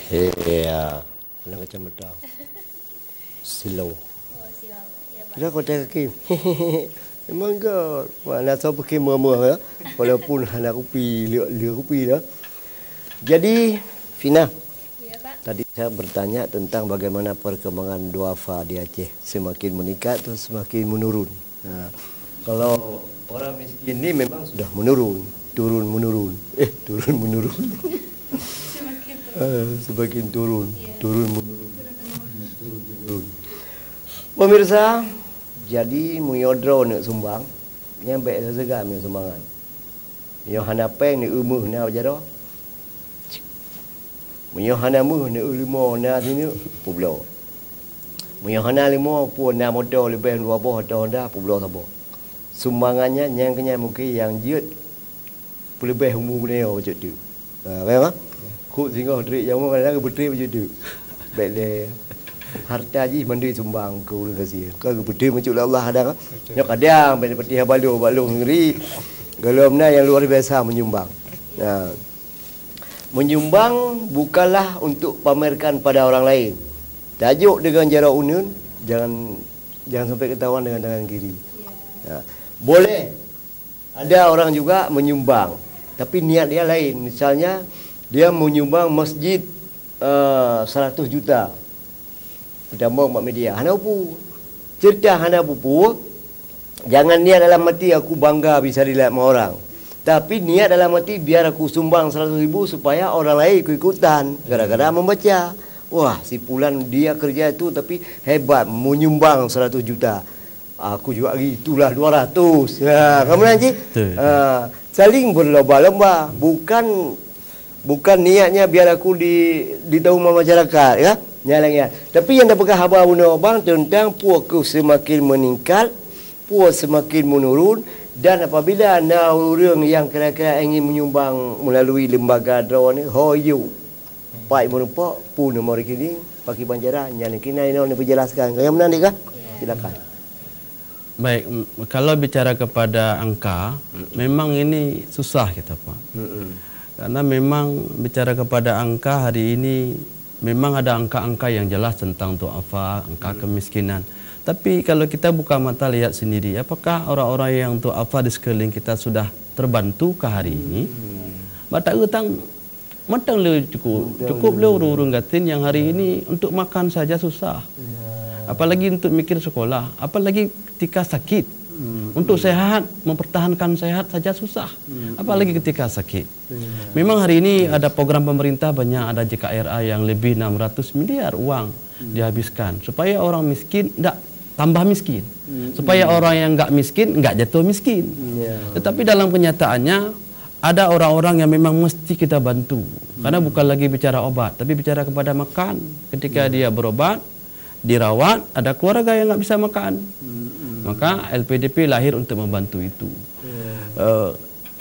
Ya, macam betul. Slow. Oh, silau. Ya, Pak. Dah kau tengok kaki. Memang ke? Mana tahu pakai murmur ya. Walaupun anak kopi, lihat kopi dah. Jadi, Fina, Ya, Pak. tadi saya bertanya tentang bagaimana perkembangan duafa di Aceh. Semakin meningkat atau semakin menurun. Nah, kalau orang miskin ini memang sudah menurun. Turun menurun. Turun menurun. Semakin turun. Turun menurun. Turun menurun. Pemirsa, jadi muyodro nak sumbang, nyampe segam yang sumbangan. Yo hanapeng ni umuh na jaro. Munyo hana muh ni ulimo na sini publo. Munyo hana limo pun na motor lebih 2 boh atau dah publo sabo. Sumbangannya yang kenya mungkin yang jiut lebih umur ni macam tu. Faham tak? Ku singgah trik yang mana kadang betul macam tu. Baik le harta ji mandiri sumbang ke ulun kasih. Kau betul macam Allah ada kan? Nak kadang pada peti balung ngeri. Galom na yang luar biasa menyumbang. Nah, menyumbang bukanlah untuk pamerkan pada orang lain. Tajuk dengan jarak unun, jangan sampai ketahuan dengan tangan kiri. Ya. Boleh ada orang juga menyumbang, tapi niat dia lain. Misalnya dia menyumbang masjid 100 juta. Pertama mak media, hana upu. Cerita hana upu. Jangan niat dalam hati aku bangga bisa dilihat sama orang. Tapi niat dalam hati biar aku sumbang 100 ribu supaya orang lain ikut-ikutan. Gara-gara membaca. Wah, si Pulan dia kerja itu tapi hebat. Menyumbang 100 juta. Aku juga itulah 200. Kamu nanti? Saling berlomba-lomba. Bukan niatnya biar aku ditahu masyarakat. Ya? Nyalangnya. Tapi yang dapat khabar abang tentang puaku semakin meningkat. Puas semakin menurun. Dan apabila anda orang yang kira-kira ingin menyumbang melalui lembaga draw ni, hoyu. Pak merupak pun nomor rekening pakai banjara yang kena ini dijelaskan. Yang mana ni kah? Silakan. Baik, kalau bicara kepada angka, memang ini susah kita Pak. Karena memang bicara kepada angka hari ini memang ada angka-angka yang jelas tentang duafa, angka kemiskinan. Tapi kalau kita buka mata lihat sendiri, apakah orang-orang yang duafa di sekeliling kita sudah terbantu ke hari ini? Mata utang matang le cukup le urung gatin yang hari ini untuk makan saja susah. Apalagi untuk mikir sekolah, apalagi ketika sakit. Untuk sehat, mempertahankan sehat saja susah. Apalagi ketika sakit. Memang hari ini ada program pemerintah banyak, ada JKRA yang lebih 600 miliar uang dihabiskan supaya orang miskin tidak tambah miskin. Supaya orang yang enggak miskin enggak jatuh miskin. Tetapi dalam kenyataannya ada orang-orang yang memang mesti kita bantu. Karena bukan lagi bicara obat, tapi bicara kepada makan. Ketika dia berobat, dirawat, ada keluarga yang enggak bisa makan. Maka LPDP lahir untuk membantu itu.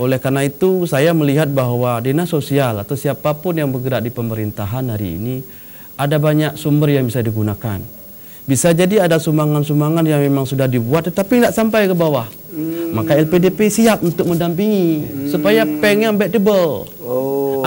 Oleh karena itu saya melihat bahwa dinas sosial atau siapapun yang bergerak di pemerintahan hari ini ada banyak sumber yang bisa digunakan. Bisa jadi ada sumbangan-sumbangan yang memang sudah dibuat tetapi tidak sampai ke bawah. Maka LPDP siap untuk mendampingi supaya pengen backable.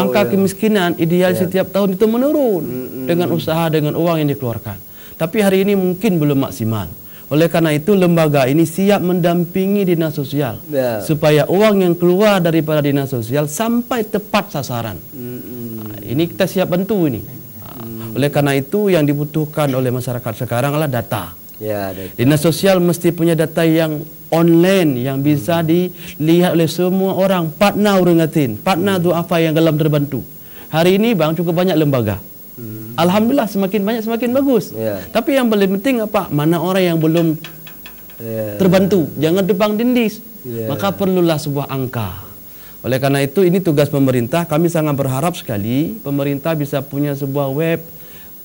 Angka kemiskinan ideal setiap tahun itu menurun dengan usaha, dengan uang yang dikeluarkan. Tapi hari ini mungkin belum maksimal. Oleh karena itu lembaga ini siap mendampingi dinas sosial supaya uang yang keluar daripada dinas sosial sampai tepat sasaran. Ini kita siap bantu ini. Oleh karena itu yang dibutuhkan oleh masyarakat sekarang adalah data. Dinas sosial mesti punya data yang online yang bisa dilihat oleh semua orang. Partner urengatin, partner duafa yang dalam terbantu. Hari ini bang cukup banyak lembaga. Alhamdulillah semakin banyak semakin bagus. Tapi yang paling penting apa? Mana orang yang belum terbantu? Jangan tebang dindis. Maka perlulah sebuah angka. Oleh karena itu ini tugas pemerintah. Kami sangat berharap sekali pemerintah bisa punya sebuah web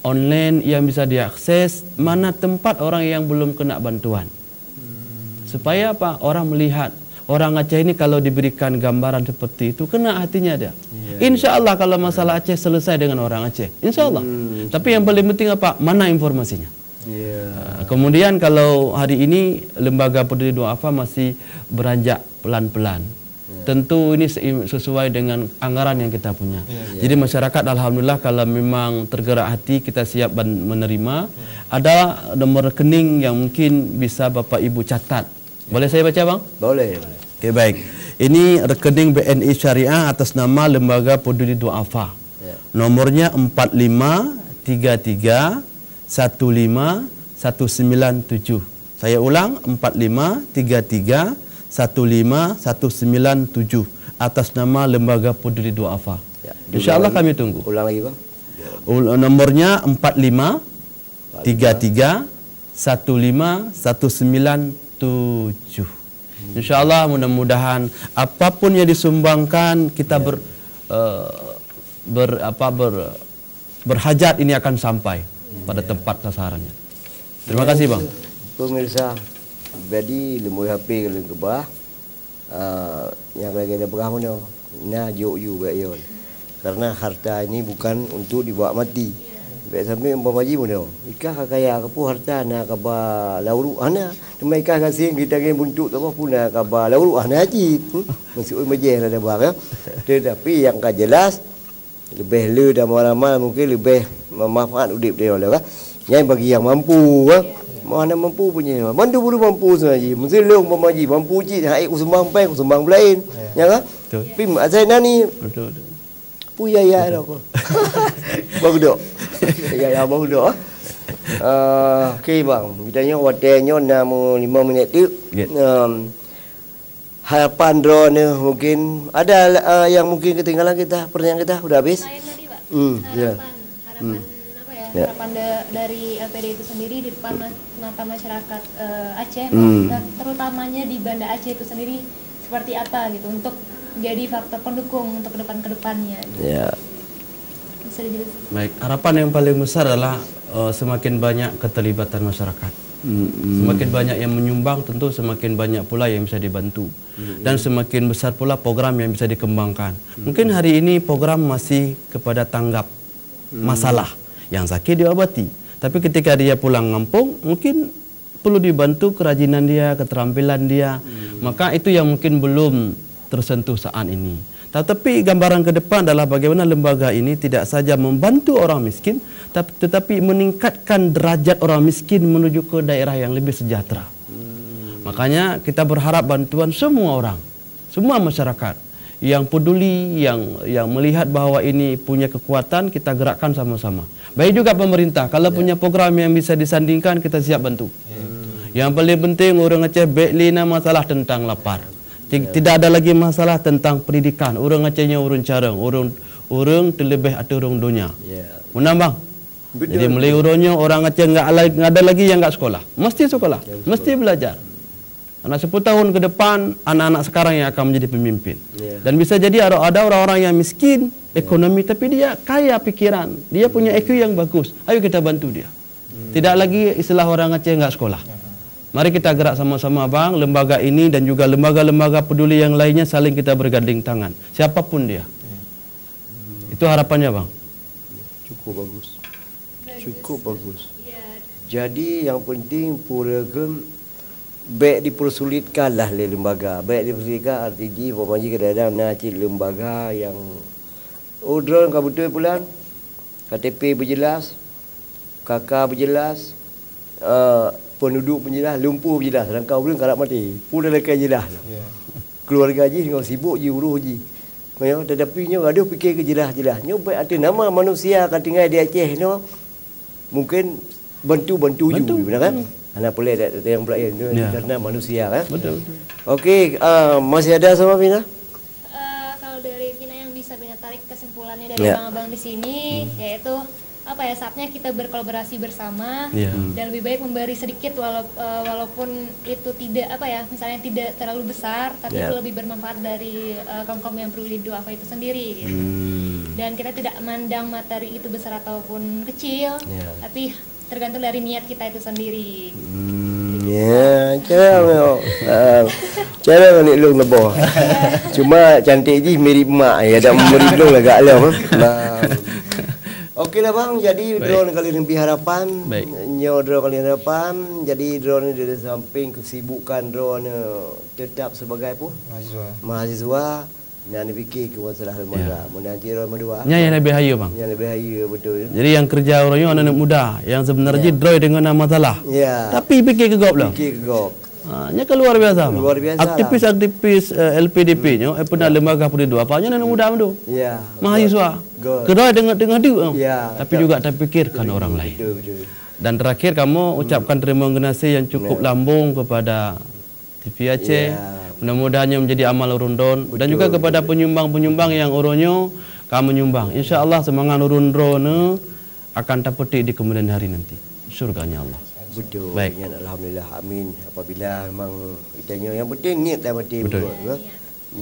online yang bisa diakses mana tempat orang yang belum kena bantuan. Supaya apa? Orang melihat. Orang Aceh ini kalau diberikan gambaran seperti itu kena hatinya dia. Insya Allah kalau masalah Aceh selesai dengan orang Aceh. Insya Allah. Tapi yang paling penting apa? Mana informasinya? Kemudian kalau hari ini lembaga peduli duafa masih beranjak pelan-pelan. tentu ini sesuai dengan anggaran yang kita punya. Jadi masyarakat alhamdulillah kalau memang tergerak hati kita siap menerima. Ada nomor rekening yang mungkin bisa Bapak Ibu catat. Boleh saya baca bang? Boleh. Okey baik. Ini rekening BNI Syariah atas nama Lembaga Peduli Duafa. Nomornya 453315197. Saya ulang 453315197 atas nama Lembaga Peduli Duafa. InsyaAllah kami tunggu. Ulang lagi bang. Nomornya 453315197. InsyaAllah mudah-mudahan apapun yang disumbangkan kita berhajat ini akan sampai pada tempat sasarannya. Terima kasih bang. Pemirsa, jadi lembu HP kalau ke bah, yang lagi ada berah mana? Nah, jauh juga ion. Karena harta ini bukan untuk dibawa mati. Baik sampai umpama haji mana? Ikah kaya kapu harta nak kaba lauru ana. Temai ikah kasih kita ke buntuk tu apa pun nak kaba lauru ana haji. Masuk majlis ada bah ya. Tetapi yang jelas lebih le dan ramal mungkin lebih memanfaat udip dia lah. Yang bagi yang mampu mana mampu punya. Bantu buru mampu saja. Mesti le umpama haji mampu ji hai ku sumbang pai ku sumbang lain. Ya kan? Tapi azai nani. Betul. Puya ya aku. Bagus dok. Ya bagus dok. Okey bang, kitanya waktunya 5 minit tu. Harapan drone mungkin ada yang mungkin ketinggalan kita, pertanyaan kita sudah habis. Saya tadi Pak, ya. harapan apa ya? Harapan dari LPD itu sendiri di depan mata masyarakat Aceh, terutamanya di Banda Aceh itu sendiri seperti apa gitu untuk jadi faktor pendukung untuk kedepannya. Ya. Bisa dijelaskan. Baik, harapan yang paling besar adalah semakin banyak keterlibatan masyarakat. Semakin banyak yang menyumbang, tentu semakin banyak pula yang bisa dibantu. Dan semakin besar pula program yang bisa dikembangkan. Mungkin hari ini program masih kepada tanggap masalah. Yang sakit diobati. Tapi ketika dia pulang kampung, mungkin perlu dibantu kerajinan dia, keterampilan dia. Maka itu yang mungkin belum tersentuh saat ini. Tetapi gambaran ke depan adalah bagaimana lembaga ini tidak saja membantu orang miskin, tetapi meningkatkan derajat orang miskin menuju ke daerah yang lebih sejahtera. Makanya kita berharap bantuan semua orang, semua masyarakat yang peduli, yang melihat bahawa ini punya kekuatan, kita gerakkan sama-sama. Baik juga pemerintah, kalau punya program yang bisa disandingkan, kita siap bantu. Yang paling penting orang Aceh beklina masalah tentang lapar. Tidak ada lagi masalah tentang pendidikan. Orang Acehnya orang carang, orang terlebih atau orang dunia. Menambang. Jadi mulai orang Aceh enggak ada lagi yang enggak sekolah. Mesti sekolah, mesti belajar. Karena 10 tahun ke depan anak-anak sekarang yang akan menjadi pemimpin. Dan bisa jadi ada orang-orang yang miskin ekonomi tapi dia kaya pikiran. Dia punya IQ yang bagus. Ayo kita bantu dia. Tidak lagi istilah orang Aceh enggak sekolah. Mari kita gerak sama-sama bang, lembaga ini dan juga lembaga-lembaga peduli yang lainnya saling kita bergandeng tangan. Siapapun dia. Itu harapannya bang. Cukup bagus. Cukup bagus. Jadi yang penting program baik dipersulitkanlah oleh lembaga. Baik dipersulitkan RTG, Pemaji kadang-kadang nak cari lembaga yang drone kau betul pulang. KTP berjelas, KK berjelas, penduduk penjelas, lumpur penjelas, rangkau belum karat mati. Pun dah lekai jelas. Keluarga haji dengan sibuk je urus haji. Tetapi nyo ada fikir ke jelas-jelas. Nyo baik ada nama manusia akan tinggal di Aceh no. Mungkin bantu you benar kan? Anak boleh ada yang pelayan tu karena manusia kan. Betul. Okey, masih ada sama Vina? Kalau dari Vina yang bisa Vina tarik kesimpulannya dari abang-abang di sini yaitu saatnya kita berkolaborasi bersama dan lebih baik memberi sedikit walaupun itu tidak misalnya tidak terlalu besar tapi itu lebih bermanfaat dari kaum-kaum yang perlu didoakan itu sendiri gitu. Dan kita tidak memandang materi itu besar ataupun kecil tapi tergantung dari niat kita itu sendiri. Cara ni long lebih. Cuma cantik je mirip mak ya, ada merilong lah gak lah. Okeylah bang, jadi drone kali lebih harapan nyo draw kali hadapan. Jadi draw ni dari samping kesibukan draw ni tetap sebagai apa? Mahasiswa. Yang dipikir ke masalah lembaga. Mun nanti draw kedua. Yang lebih hayu bang. Yang lebih hayu betul. Jadi yang kerja orangnya anak muda, yang sebenarnya draw dengan nama salah. Ya. Tapi fikir ke gop lah. Fikir ke gop. Nya luar biasa. Luar biasa. Aktivis LPDP nya pernah lembaga perdua apanya anak muda tu. Ya. Mahasiswa. Kedua dengan dia. Ya. Tapi juga terfikirkan orang lain. Betul. Dan terakhir kamu ucapkan terima kasih yang cukup lambung kepada TV Aceh. Mudah-mudahan menjadi amal urundon dan juga kepada penyumbang-penyumbang yang uronyo kamu nyumbang. Insya-Allah semangat urundon akan terpetik di kemudian hari nanti. Surganya Allah. Betul. Baik. Ya, alhamdulillah, amin. Apabila memang kitanya yang penting niat dan mati berbuat.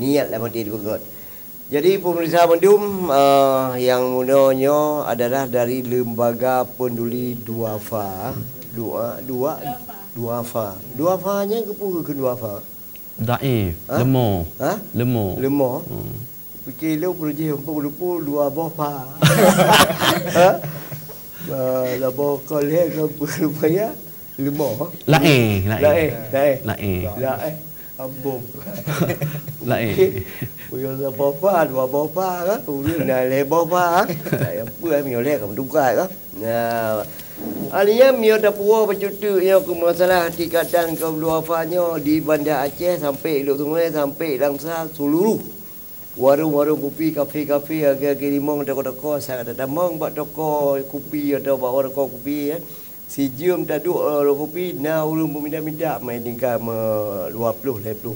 Niat dan mati berbuat. Jadi pemirsa Mendum yang munanya adalah dari Lembaga Penduli Duafa. Duafa-nya ke Duafa? Daif, lemah. Ha? Lemah. Fikir lu pergi lupa dua bopa. Ha? La boka le ke rupanya lemah. Lain. Ambung. Lain. Punya bopa, dua bopa kan. Ulu na le bopa. Apa mio le kamu dukai kan. Nah, Aliyah mio dapur bercutu yang ke masalah tingkatan kaum duafanya di Bandar Aceh sampai Lok Sungai sampai Langsa seluruh warung-warung kopi, kafe-kafe, agak-agak limong, toko-toko, sangat ada tambang buat toko kopi atau buat warung kopi ya. Si jom tak duk kopi, na urung minta-minta main tinggal 20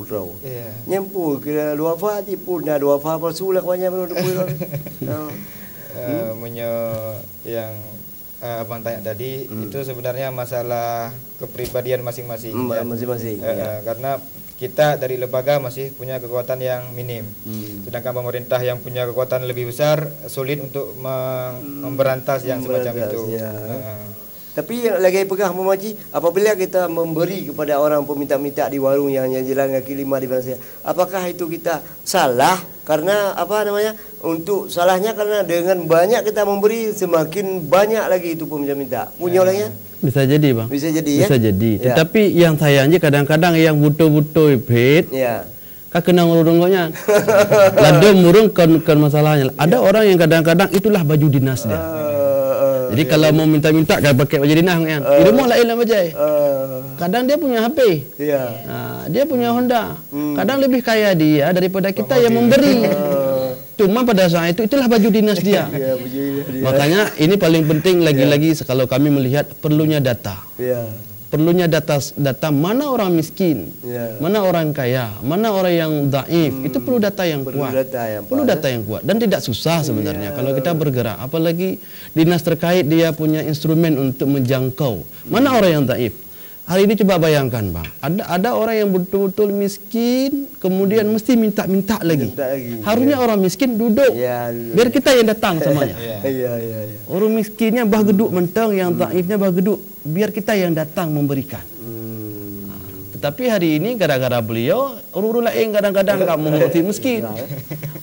draw. Nyampu kira duafa je pun na duafa palsu lah kawannya menurut punya yang abang tanya tadi itu sebenarnya masalah kepribadian masing-masing. Masing-masing. Karena kita dari lembaga masih punya kekuatan yang minim. Sedangkan pemerintah yang punya kekuatan lebih besar sulit untuk memberantas yang semacam itu. Ya. Tapi yang lagi pegang Memaji, apabila kita memberi kepada orang peminta-minta di warung yang jalan kaki lima di bangsa, apakah itu kita salah? Karena apa namanya? Untuk salahnya karena dengan banyak kita memberi semakin banyak lagi itu peminta-minta. Punya orangnya? Bisa jadi bang. Bisa jadi ya. Bisa jadi. Ya. Tetapi yang sayangnya kadang-kadang yang butuh-butuh ipit. Ya. Kak kena ngurung-ngurungnya. Lada murung kan masalahnya. Ada orang yang kadang-kadang itulah baju dinas dia. Jadi kalau mau minta-minta kan pakai baju dinas kan. Itu mau lain lah macam. Kadang dia punya HP. Ya. Dia punya Honda. Kadang lebih kaya dia daripada kita yang memberi. Cuma pada saat itu itulah baju dinas dia. Ya, baju dinas dia. Makanya ini paling penting lagi-lagi kalau kami melihat perlunya data. Ya. Perlunya data mana orang miskin, mana orang kaya, mana orang yang dhaif. Itu perlu data yang kuat. Perlu data yang kuat dan tidak susah sebenarnya kalau kita bergerak. Apalagi dinas terkait dia punya instrumen untuk menjangkau mana orang yang dhaif. Hari ini coba bayangkan bang, ada orang yang betul-betul miskin, kemudian mesti minta-minta lagi. Harusnya orang miskin duduk, biar kita yang datang semuanya. Orang miskinnya bah geduk mentang, yang dhaifnya bah geduk, biar kita yang datang memberikan. Tetapi hari ini gara-gara beliau, orang-orang lain kadang-kadang kamu mesti miskin.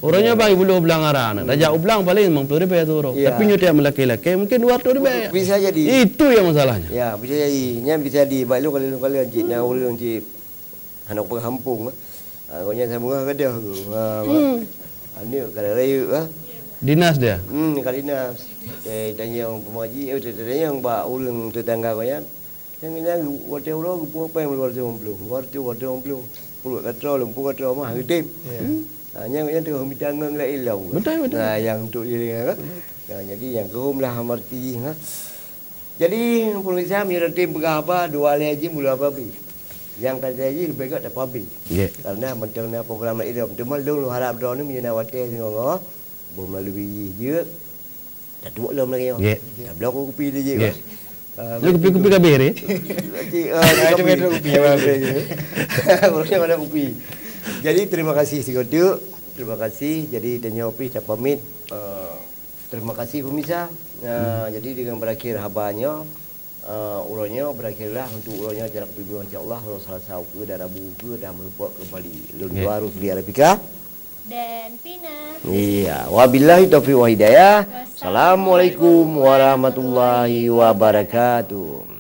Orangnya bang ibu ulang aran, raja ulang paling 50 ribu tu orang. Tapi nyotia melaki-laki mungkin 200 ribu. Bisa jadi. Itu yang masalahnya. Ya, bisa jadi. Nya bisa di balu kali encik na urang encik anak kampung. Gonya sambung kada tu. Ani kada rayu Dinas dia. Kali dinas. Tanya yang pemaji, tanya yang ba urang tetangga gonya. Yang hotel orang apa yang luar jauh belum pulut kata lumpur kata mah hidup. Yang tu hidangan lah ilau. Betul. Nah yang tu jadi kan. Nah jadi yang kehum lah amarti ha. Jadi pemirsa mira tim pegapa dua lagi mula apa bi. Yang tadi lagi lebih kat apa bi. Karena mentangnya program itu cuma lu harap doa ni menjadi hotel singo. Belum melalui je. Tak dua lom lagi. Belum kopi dia je. Kopi kabir eh? Itu metro kopi. Orangnya mana kopi. Jadi terima kasih Sigotu. Terima kasih. Jadi tanya kopi saya pamit. Terima kasih pemirsa. Jadi dengan berakhir habarnya urangnya berakhirlah untuk urangnya acara kopi bulan insya-Allah Selasa ke dan Rabu ke dah melupak kembali. Lun baru Sri Arabika dan Pina. Iya, wabillahi taufiq wa hidayah. Assalamualaikum warahmatullahi wabarakatuh.